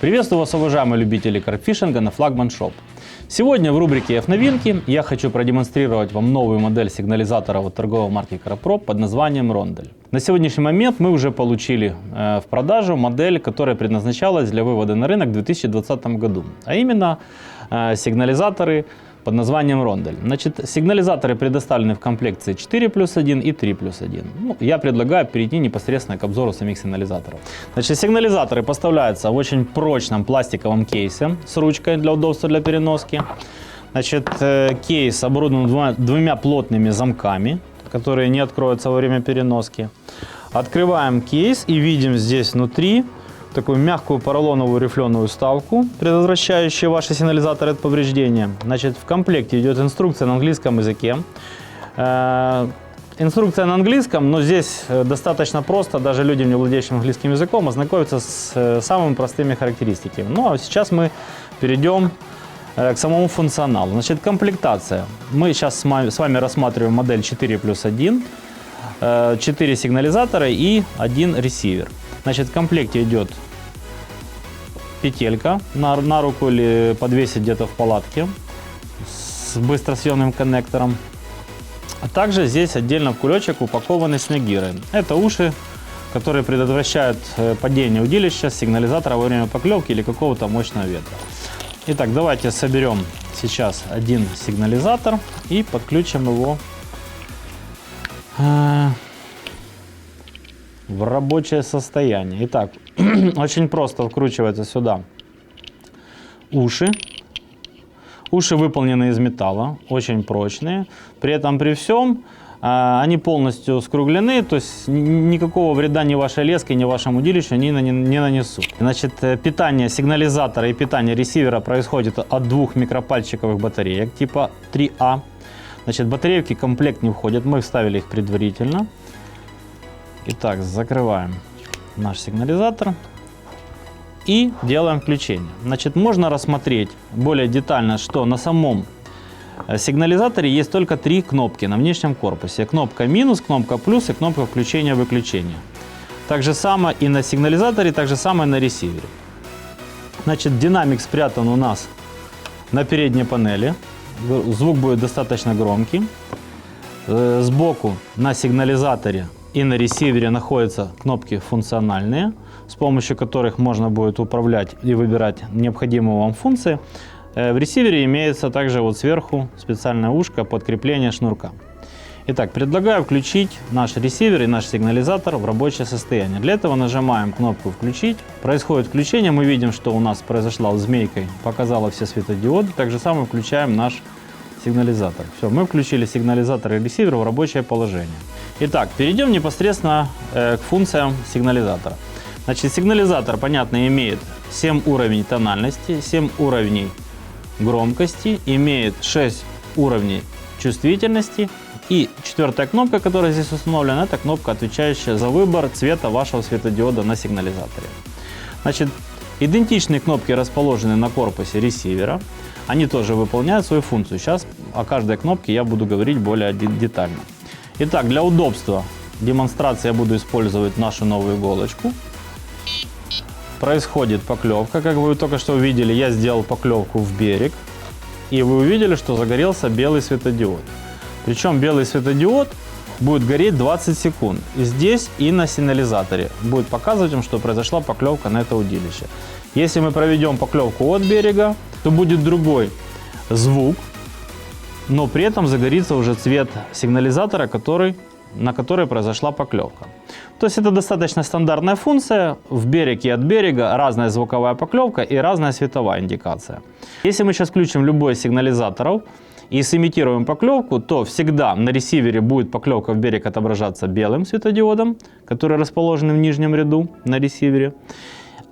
Приветствую вас, уважаемые любители карпфишинга на Flagman Shop. Сегодня в рубрике F-новинки я хочу продемонстрировать вам новую модель сигнализатора от торговой марки CarPro под названием Rondelь. На сегодняшний момент мы уже получили в продажу модель, которая предназначалась для вывода на рынок в 2020 году, а именно сигнализаторы под названием Rondelь. Значит, сигнализаторы предоставлены в комплекции 4+1 и 3+1. Я предлагаю перейти непосредственно к обзору самих сигнализаторов. Значит, сигнализаторы поставляются в очень прочном пластиковом кейсе с ручкой для удобства для переноски. Значит, кейс оборудован двумя плотными замками, которые не откроются во время переноски. Открываем кейс и видим здесь внутри такую мягкую поролоновую рифленую вставку, предотвращающую ваши сигнализаторы от повреждения. Значит, в комплекте идет инструкция на английском языке. Инструкция на английском, но здесь достаточно просто даже людям, не владеющим английским языком, ознакомиться с самыми простыми характеристиками. Ну а сейчас мы перейдем к самому функционалу. Значит, комплектация. Мы сейчас с вами рассматриваем модель 4+1, 4 сигнализатора и 1 ресивер. Значит, в комплекте идет петелька на руку или подвесить где-то в палатке с быстросъемным коннектором. А также здесь отдельно в кулечек упакованы снегиры. Это уши, которые предотвращают падение удилища с сигнализатора во время поклевки или какого-то мощного ветра. Итак, давайте соберем сейчас один сигнализатор и подключим его в рабочее состояние. Итак, очень просто вкручивается сюда уши. Уши выполнены из металла, очень прочные. При этом, при всем, они полностью скруглены, то есть никакого вреда ни вашей леске, ни вашему удилищу не нанесут. Значит, питание сигнализатора и питание ресивера происходит от двух микропальчиковых батареек типа 3А. Значит, батарейки в комплект не входят, мы вставили их предварительно. Итак, закрываем наш сигнализатор и делаем включение. Значит, можно рассмотреть более детально, что на самом сигнализаторе есть только 3 кнопки на внешнем корпусе. Кнопка минус, кнопка плюс и кнопка включения-выключения. Так же самое и на сигнализаторе, так же самое на ресивере. Значит, динамик спрятан у нас на передней панели. Звук будет достаточно громкий. Сбоку на сигнализаторе и на ресивере находятся кнопки функциональные, с помощью которых можно будет управлять и выбирать необходимые вам функции. В ресивере имеется также вот сверху специальное ушко под крепление шнурка. Итак, предлагаю включить наш ресивер и наш сигнализатор в рабочее состояние. Для этого нажимаем кнопку «Включить». Происходит включение, мы видим, что у нас произошла змейкой, показала все светодиоды. Так же самое включаем наш сигнализатор. Все, мы включили сигнализатор и ресивер в рабочее положение. Итак, перейдем непосредственно к функциям сигнализатора. Значит, сигнализатор, понятно, имеет 7 уровней тональности, 7 уровней громкости, имеет 6 уровней чувствительности. И 4-я кнопка, которая здесь установлена, это кнопка, отвечающая за выбор цвета вашего светодиода на сигнализаторе. Значит, идентичные кнопки расположены на корпусе ресивера. Они тоже выполняют свою функцию. Сейчас о каждой кнопке я буду говорить более детально. Итак, для удобства демонстрации я буду использовать нашу новую иголочку. Происходит поклевка. Как вы только что увидели, я сделал поклевку в берег. И вы увидели, что загорелся белый светодиод. Причем белый светодиод будет гореть 20 секунд. И здесь, и на сигнализаторе будет показывать вам, что произошла поклевка на это удилище. Если мы проведем поклевку от берега, то будет другой звук, но при этом загорится уже цвет сигнализатора, на который произошла поклевка. То есть это достаточно стандартная функция. В берег и от берега разная звуковая поклевка и разная световая индикация. Если мы сейчас включим любой из сигнализаторов и сымитируем поклевку, то всегда на ресивере будет поклевка в берег отображаться белым светодиодом, который расположен в нижнем ряду на ресивере.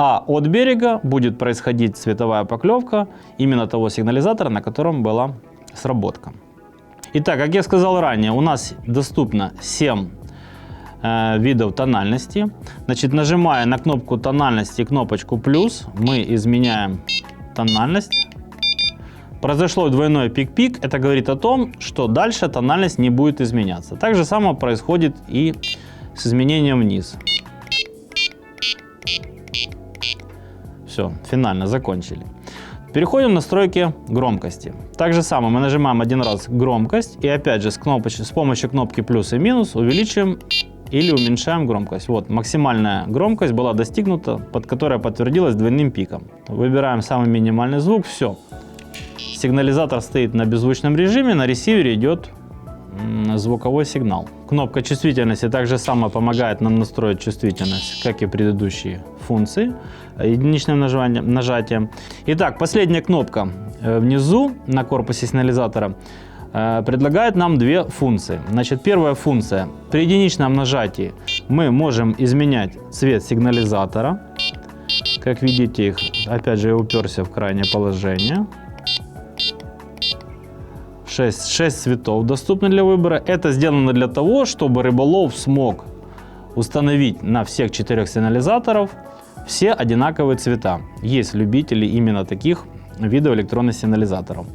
А от берега будет происходить цветовая поклевка именно того сигнализатора, на котором была сработка. Итак, как я сказал ранее, у нас доступно 7 видов тональности. Значит, нажимая на кнопку тональности и кнопочку плюс, мы изменяем тональность. Произошло двойной пик-пик. Это говорит о том, что дальше тональность не будет изменяться. Так же самое происходит и с изменением вниз. Все, финально закончили. Переходим в настройки громкости. Так же самое, мы нажимаем один раз громкость и опять же с помощью кнопки плюс и минус увеличиваем или уменьшаем громкость. Вот, максимальная громкость была достигнута, которая подтвердилась двойным пиком. Выбираем самый минимальный звук, все. Сигнализатор стоит на беззвучном режиме, на ресивере идет звуковой сигнал. Кнопка чувствительности также само помогает нам настроить чувствительность, как и предыдущие функции, единичным нажатием. Итак, последняя кнопка внизу на корпусе сигнализатора предлагает нам две функции. Значит, первая функция. При единичном нажатии мы можем изменять цвет сигнализатора. Как видите, их, опять же, я уперся в крайнее положение. 6 цветов доступны для выбора. Это сделано для того, чтобы рыболов смог установить на всех 4 сигнализаторов все одинаковые цвета. Есть любители именно таких видов электронных сигнализаторов.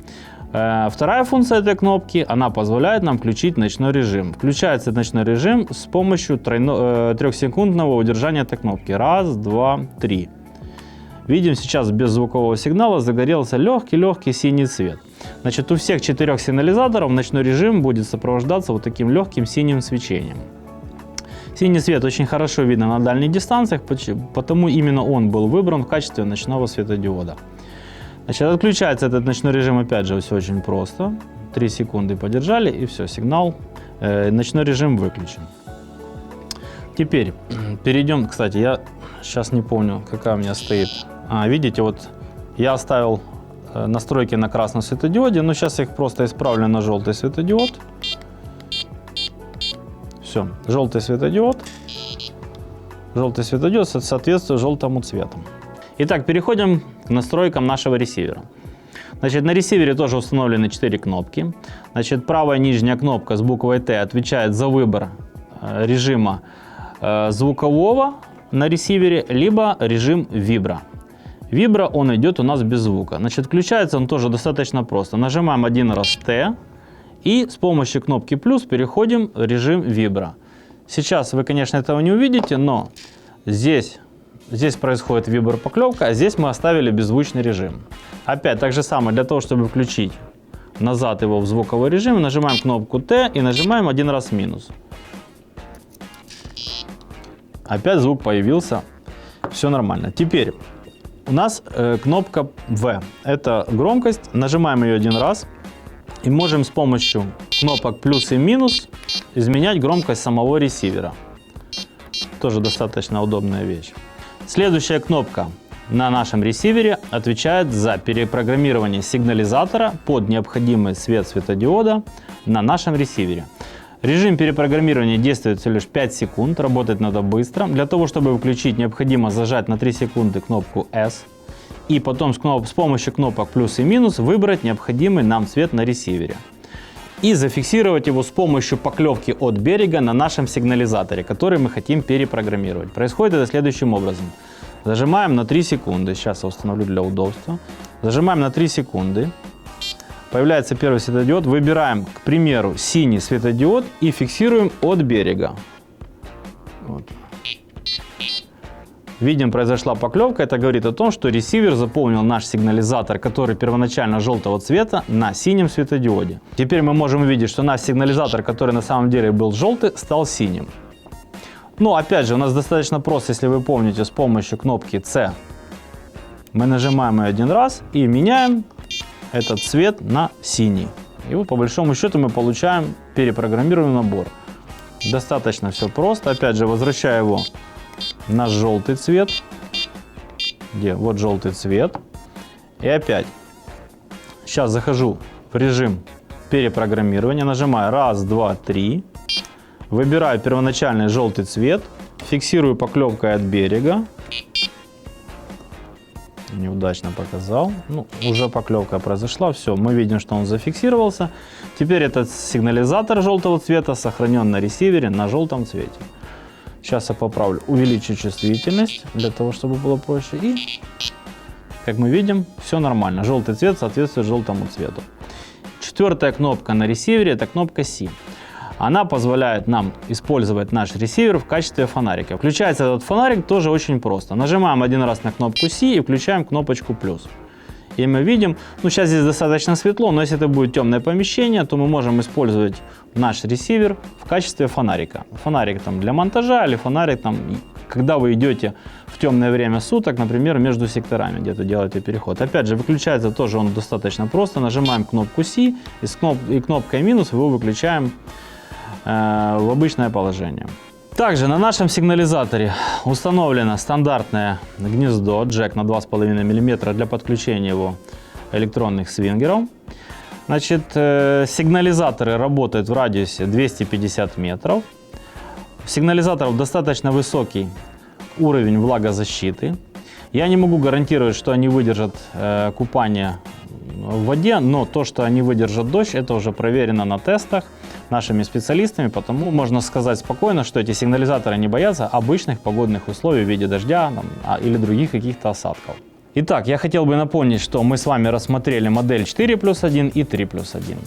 Вторая функция этой кнопки, она позволяет нам включить ночной режим. Включается ночной режим с помощью 3-секундного удержания этой кнопки. 1, 2, 3. Видим, сейчас без звукового сигнала загорелся легкий синий цвет. Значит, у всех 4 сигнализаторов ночной режим будет сопровождаться вот таким легким синим свечением. Синий цвет очень хорошо видно на дальних дистанциях, потому именно он был выбран в качестве ночного светодиода. Значит, отключается этот ночной режим, опять же, все очень просто. 3 секунды подержали и все, сигнал, ночной режим выключен. Теперь перейдем, кстати, я сейчас не помню, какая у меня стоит. Видите, вот я оставил настройки на красном светодиоде, но сейчас я их просто исправлю на желтый светодиод. Все, желтый светодиод соответствует желтому цвету. Итак, переходим к настройкам нашего ресивера. Значит, на ресивере тоже установлены 4 кнопки. Значит, правая нижняя кнопка с буквой Т отвечает за выбор режима звукового на ресивере, либо режим вибро. Вибро, он идет у нас без звука. Значит, включается он тоже достаточно просто. Нажимаем один раз Т и с помощью кнопки плюс переходим в режим вибро. Сейчас вы, конечно, этого не увидите, но здесь происходит вибропоклевка, а здесь мы оставили беззвучный режим. Опять так же самое, для того, чтобы включить назад его в звуковой режим, нажимаем кнопку Т и нажимаем один раз минус. Опять звук появился, все нормально. Теперь у нас кнопка В, это громкость, нажимаем ее один раз и можем с помощью кнопок плюс и минус изменять громкость самого ресивера. Тоже достаточно удобная вещь. Следующая кнопка на нашем ресивере отвечает за перепрограммирование сигнализатора под необходимый цвет светодиода на нашем ресивере. Режим перепрограммирования действует всего лишь 5 секунд, работать надо быстро. Для того, чтобы включить, необходимо зажать на 3 секунды кнопку S и потом с помощью кнопок плюс и минус выбрать необходимый нам цвет на ресивере. И зафиксировать его с помощью поклевки от берега на нашем сигнализаторе, который мы хотим перепрограммировать. Происходит это следующим образом. Зажимаем на 3 секунды, сейчас я установлю для удобства. Зажимаем на 3 секунды. Появляется первый светодиод, выбираем, к примеру, синий светодиод и фиксируем от берега. Вот. Видим, произошла поклевка, это говорит о том, что ресивер заполнил наш сигнализатор, который первоначально желтого цвета, на синем светодиоде. Теперь мы можем увидеть, что наш сигнализатор, который на самом деле был желтый, стал синим. Но опять же, у нас достаточно просто, если вы помните, с помощью кнопки C мы нажимаем ее один раз и меняем этот цвет на синий. И вот, по большому счету, мы получаем перепрограммированный набор. Достаточно все просто. Опять же, возвращаю его на желтый цвет. Где? Вот желтый цвет. И опять. Сейчас захожу в режим перепрограммирования. Нажимаю 1, 2, 3. Выбираю первоначальный желтый цвет. Фиксирую поклевкой от берега. Неудачно показал. Ну, уже поклевка произошла. Все, мы видим, что он зафиксировался. Теперь этот сигнализатор желтого цвета сохранен на ресивере на желтом цвете. Сейчас я поправлю, увеличу чувствительность, для того, чтобы было проще. И, как мы видим, все нормально. Желтый цвет соответствует желтому цвету. Четвертая кнопка на ресивере – это кнопка C. она позволяет нам использовать наш ресивер в качестве фонарика. Включается этот фонарик тоже очень просто. Нажимаем один раз на кнопку C и включаем кнопочку плюс. И мы видим, ну сейчас здесь достаточно светло, но если это будет темное помещение, то мы можем использовать наш ресивер в качестве фонарика. Фонарик там для монтажа или фонарик там, когда вы идете в темное время суток, например, между секторами где-то делаете переход. Опять же, выключается тоже он достаточно просто. Нажимаем кнопку C и кнопкой минус его выключаем в обычное положение. Также на нашем сигнализаторе установлено стандартное гнездо джек на 2,5 мм для подключения его электронных свингеров. Значит, сигнализаторы работают в радиусе 250 метров. У сигнализаторов достаточно высокий уровень влагозащиты. Я не могу гарантировать, что они выдержат купание в воде, но то, что они выдержат дождь, это уже проверено на тестах нашими специалистами, потому можно сказать спокойно, что эти сигнализаторы не боятся обычных погодных условий в виде дождя или других каких-то осадков. Итак, я хотел бы напомнить, что мы с вами рассмотрели модель 4+1 и 3+1.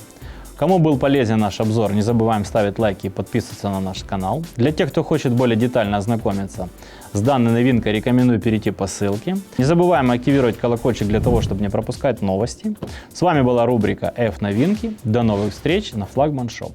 Кому был полезен наш обзор, не забываем ставить лайки и подписываться на наш канал. Для тех, кто хочет более детально ознакомиться с данной новинкой, рекомендую перейти по ссылке. Не забываем активировать колокольчик для того, чтобы не пропускать новости. С вами была рубрика F-новинки. До новых встреч на Flagman Shop.